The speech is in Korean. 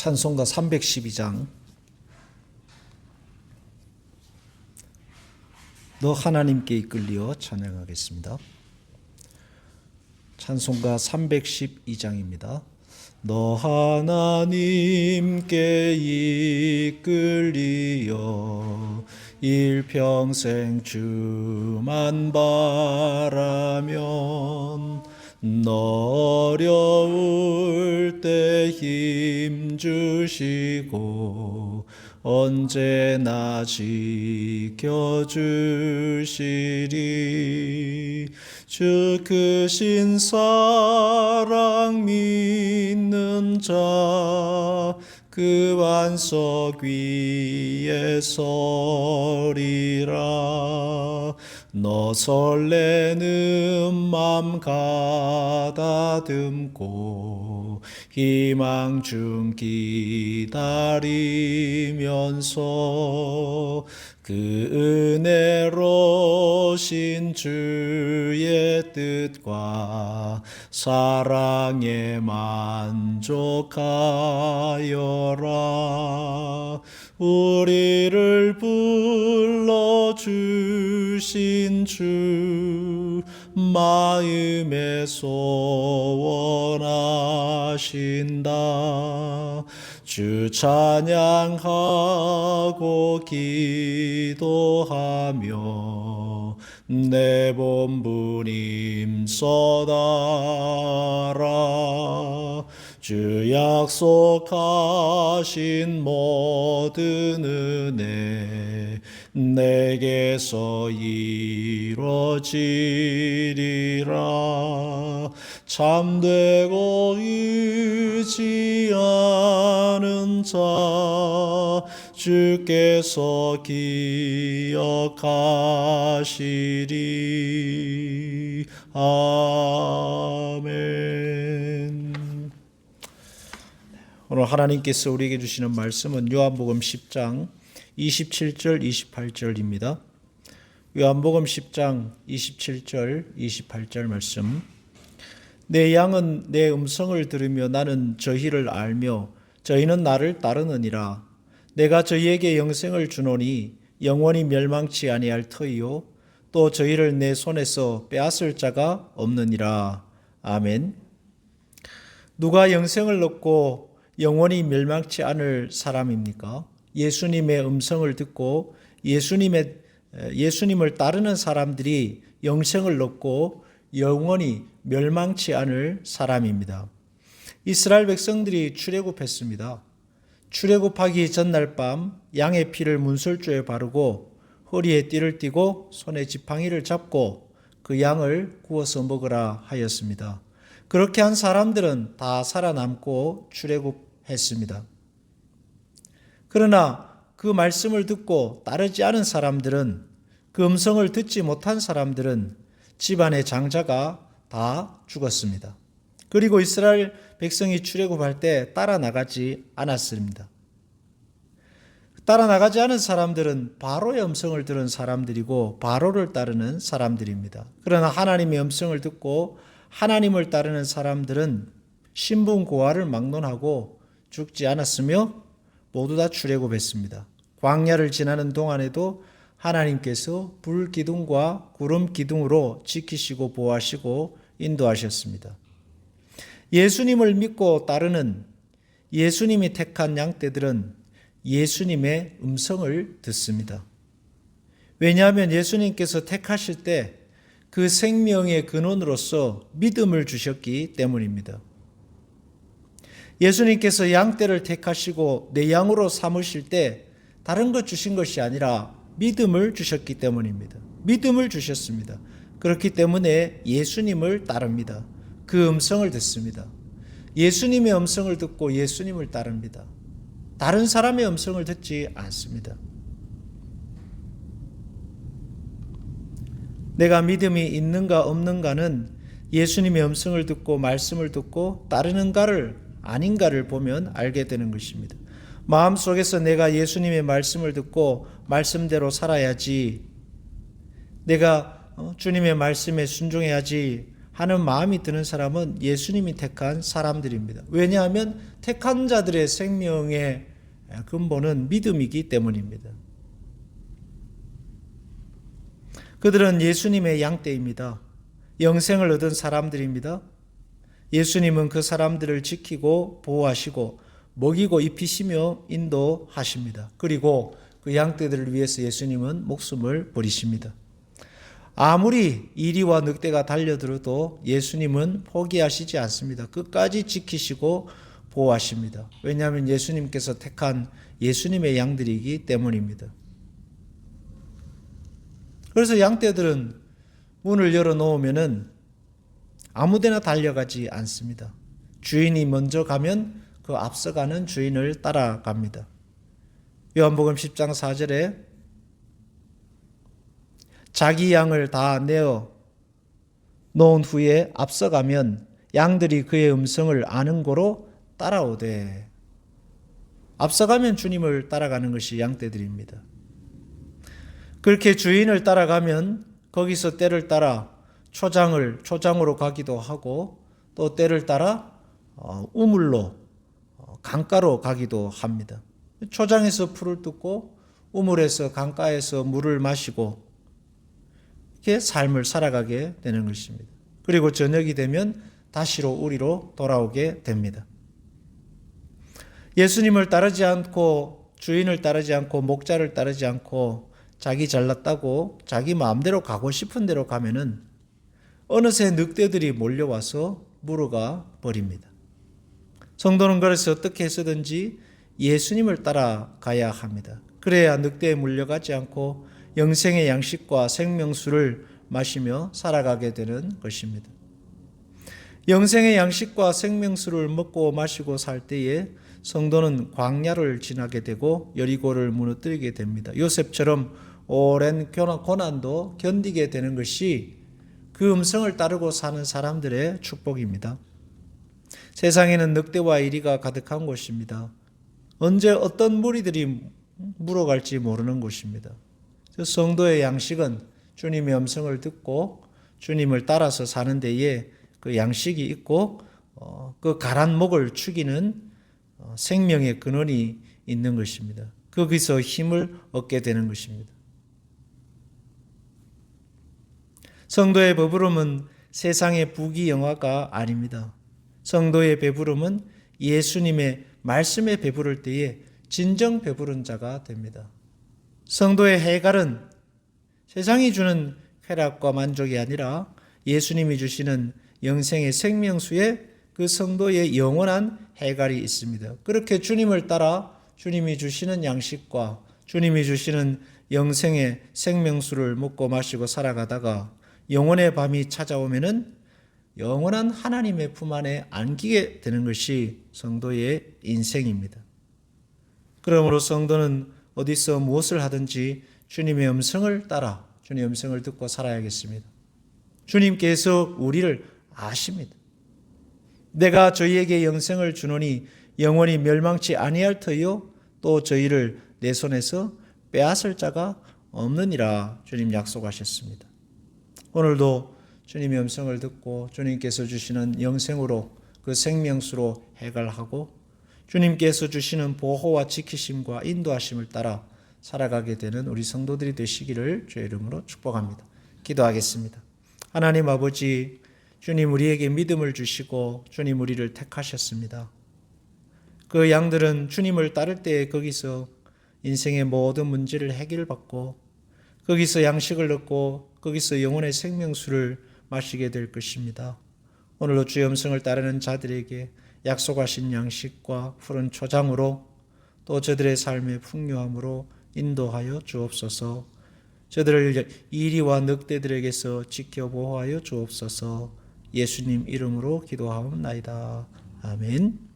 찬송가 312장. 너 하나님께 이끌리어 찬양하겠습니다. 찬송가 312장입니다. 너 하나님께 이끌리어 일평생 주만 바라면 너 어려울 때 힘주시고 언제나 지켜주시리. 주 크신 사랑 믿는 자 그 반석 위에 서리라. 너 설레는 맘 가다듬고 희망 중 기다리면서 그 은혜로신 주의 뜻과 사랑에 만족하여라. 우리를 불러주신 주 마음에 소원하신다. 주 찬양하고 기도하며 내 본분임 써다라. 주 약속하신 모든 은혜 내게서 이루어지리라. 참되고 의지하는 자 주께서 기억하시리. 아멘. 오늘 하나님께서 우리에게 주시는 말씀은 요한복음 10장 27절 28절입니다. 요한복음 10장 27절 28절 말씀. 내 양은 내 음성을 들으며 나는 저희를 알며 저희는 나를 따르느니라. 내가 저희에게 영생을 주노니 영원히 멸망치 아니할 터이요 또 저희를 내 손에서 빼앗을 자가 없느니라. 아멘. 누가 영생을 얻고 영원히 멸망치 않을 사람입니까? 예수님의 음성을 듣고 예수님을 따르는 사람들이 영생을 얻고 영원히 멸망치 않을 사람입니다. 이스라엘 백성들이 출애굽했습니다. 출애굽하기 전날 밤 양의 피를 문설주에 바르고 허리에 띠를 띠고 손에 지팡이를 잡고 그 양을 구워서 먹으라 하였습니다. 그렇게 한 사람들은 다 살아남고 출애굽했습니다. 그러나 그 말씀을 듣고 따르지 않은 사람들은, 그 음성을 듣지 못한 사람들은 집안의 장자가 다 죽었습니다. 그리고 이스라엘 백성이 출애굽할 때 따라 나가지 않았습니다. 따라 나가지 않은 사람들은 바로의 음성을 들은 사람들이고 바로를 따르는 사람들입니다. 그러나 하나님의 음성을 듣고 하나님을 따르는 사람들은 신분고아를 막론하고 죽지 않았으며 모두 다 출애굽했습니다. 광야를 지나는 동안에도 하나님께서 불기둥과 구름기둥으로 지키시고 보호하시고 인도하셨습니다. 예수님을 믿고 따르는 예수님이 택한 양떼들은 예수님의 음성을 듣습니다. 왜냐하면 예수님께서 택하실 때 그 생명의 근원으로서 믿음을 주셨기 때문입니다. 예수님께서 양떼를 택하시고 내 양으로 삼으실 때 다른 것 주신 것이 아니라 믿음을 주셨기 때문입니다. 믿음을 주셨습니다. 그렇기 때문에 예수님을 따릅니다. 그 음성을 듣습니다. 예수님의 음성을 듣고 예수님을 따릅니다. 다른 사람의 음성을 듣지 않습니다. 내가 믿음이 있는가 없는가는 예수님의 음성을 듣고 말씀을 듣고 따르는가를 아닌가를 보면 알게 되는 것입니다. 마음속에서 내가 예수님의 말씀을 듣고 말씀대로 살아야지, 내가 주님의 말씀에 순종해야지 하는 마음이 드는 사람은 예수님이 택한 사람들입니다. 왜냐하면 택한 자들의 생명의 근본은 믿음이기 때문입니다. 그들은 예수님의 양떼입니다. 영생을 얻은 사람들입니다. 예수님은 그 사람들을 지키고 보호하시고 먹이고 입히시며 인도하십니다. 그리고 그 양떼들을 위해서 예수님은 목숨을 버리십니다. 아무리 이리와 늑대가 달려들어도 예수님은 포기하시지 않습니다. 끝까지 지키시고 보호하십니다. 왜냐하면 예수님께서 택한 예수님의 양들이기 때문입니다. 그래서 양떼들은 문을 열어놓으면은 아무데나 달려가지 않습니다. 주인이 먼저 가면 그 앞서가는 주인을 따라갑니다. 요한복음 10장 4절에 자기 양을 다 내어 놓은 후에 앞서가면 양들이 그의 음성을 아는 고로 따라오되, 앞서가면 주님을 따라가는 것이 양떼들입니다. 그렇게 주인을 따라가면 거기서 떼를 따라 초장으로 가기도 하고 또 때를 따라 우물로 강가로 가기도 합니다. 초장에서 풀을 뜯고 우물에서 강가에서 물을 마시고 이렇게 삶을 살아가게 되는 것입니다. 그리고 저녁이 되면 다시로 우리로 돌아오게 됩니다. 예수님을 따르지 않고 주인을 따르지 않고 목자를 따르지 않고 자기 잘났다고 자기 마음대로 가고 싶은 대로 가면은 어느새 늑대들이 몰려와서 물어가 버립니다. 성도는 그래서 어떻게 해서든지 예수님을 따라가야 합니다. 그래야 늑대에 물려가지 않고 영생의 양식과 생명수를 마시며 살아가게 되는 것입니다. 영생의 양식과 생명수를 먹고 마시고 살 때에 성도는 광야를 지나게 되고 여리고를 무너뜨리게 됩니다. 요셉처럼 오랜 고난도 견디게 되는 것이 그 음성을 따르고 사는 사람들의 축복입니다. 세상에는 늑대와 이리가 가득한 곳입니다. 언제 어떤 무리들이 물어갈지 모르는 곳입니다. 성도의 양식은 주님의 음성을 듣고 주님을 따라서 사는 데에 그 양식이 있고 그 가란 목을 축이는 생명의 근원이 있는 것입니다. 거기서 힘을 얻게 되는 것입니다. 성도의 배부름은 세상의 부귀영화가 아닙니다. 성도의 배부름은 예수님의 말씀에 배부를 때에 진정 배부른 자가 됩니다. 성도의 해갈은 세상이 주는 쾌락과 만족이 아니라 예수님이 주시는 영생의 생명수에 그 성도의 영원한 해갈이 있습니다. 그렇게 주님을 따라 주님이 주시는 양식과 주님이 주시는 영생의 생명수를 먹고 마시고 살아가다가 영혼의 밤이 찾아오면은 영원한 하나님의 품 안에 안기게 되는 것이 성도의 인생입니다. 그러므로 성도는 어디서 무엇을 하든지 주님의 음성을 따라 주님의 음성을 듣고 살아야겠습니다. 주님께서 우리를 아십니다. 내가 저희에게 영생을 주노니 영원히 멸망치 아니할 터이요 또 저희를 내 손에서 빼앗을 자가 없느니라 주님 약속하셨습니다. 오늘도 주님의 음성을 듣고 주님께서 주시는 영생으로 그 생명수로 해갈하고 주님께서 주시는 보호와 지키심과 인도하심을 따라 살아가게 되는 우리 성도들이 되시기를 주의 이름으로 축복합니다. 기도하겠습니다. 하나님 아버지, 주님 우리에게 믿음을 주시고 주님 우리를 택하셨습니다. 그 양들은 주님을 따를 때 거기서 인생의 모든 문제를 해결받고 거기서 양식을 얻고 거기서 영혼의 생명수를 마시게 될 것입니다. 오늘도 주의 음성을 따르는 자들에게 약속하신 양식과 푸른 초장으로 또 저들의 삶의 풍요함으로 인도하여 주옵소서. 저들을 이리와 늑대들에게서 지켜 보호하여 주옵소서. 예수님 이름으로 기도하옵나이다. 아멘.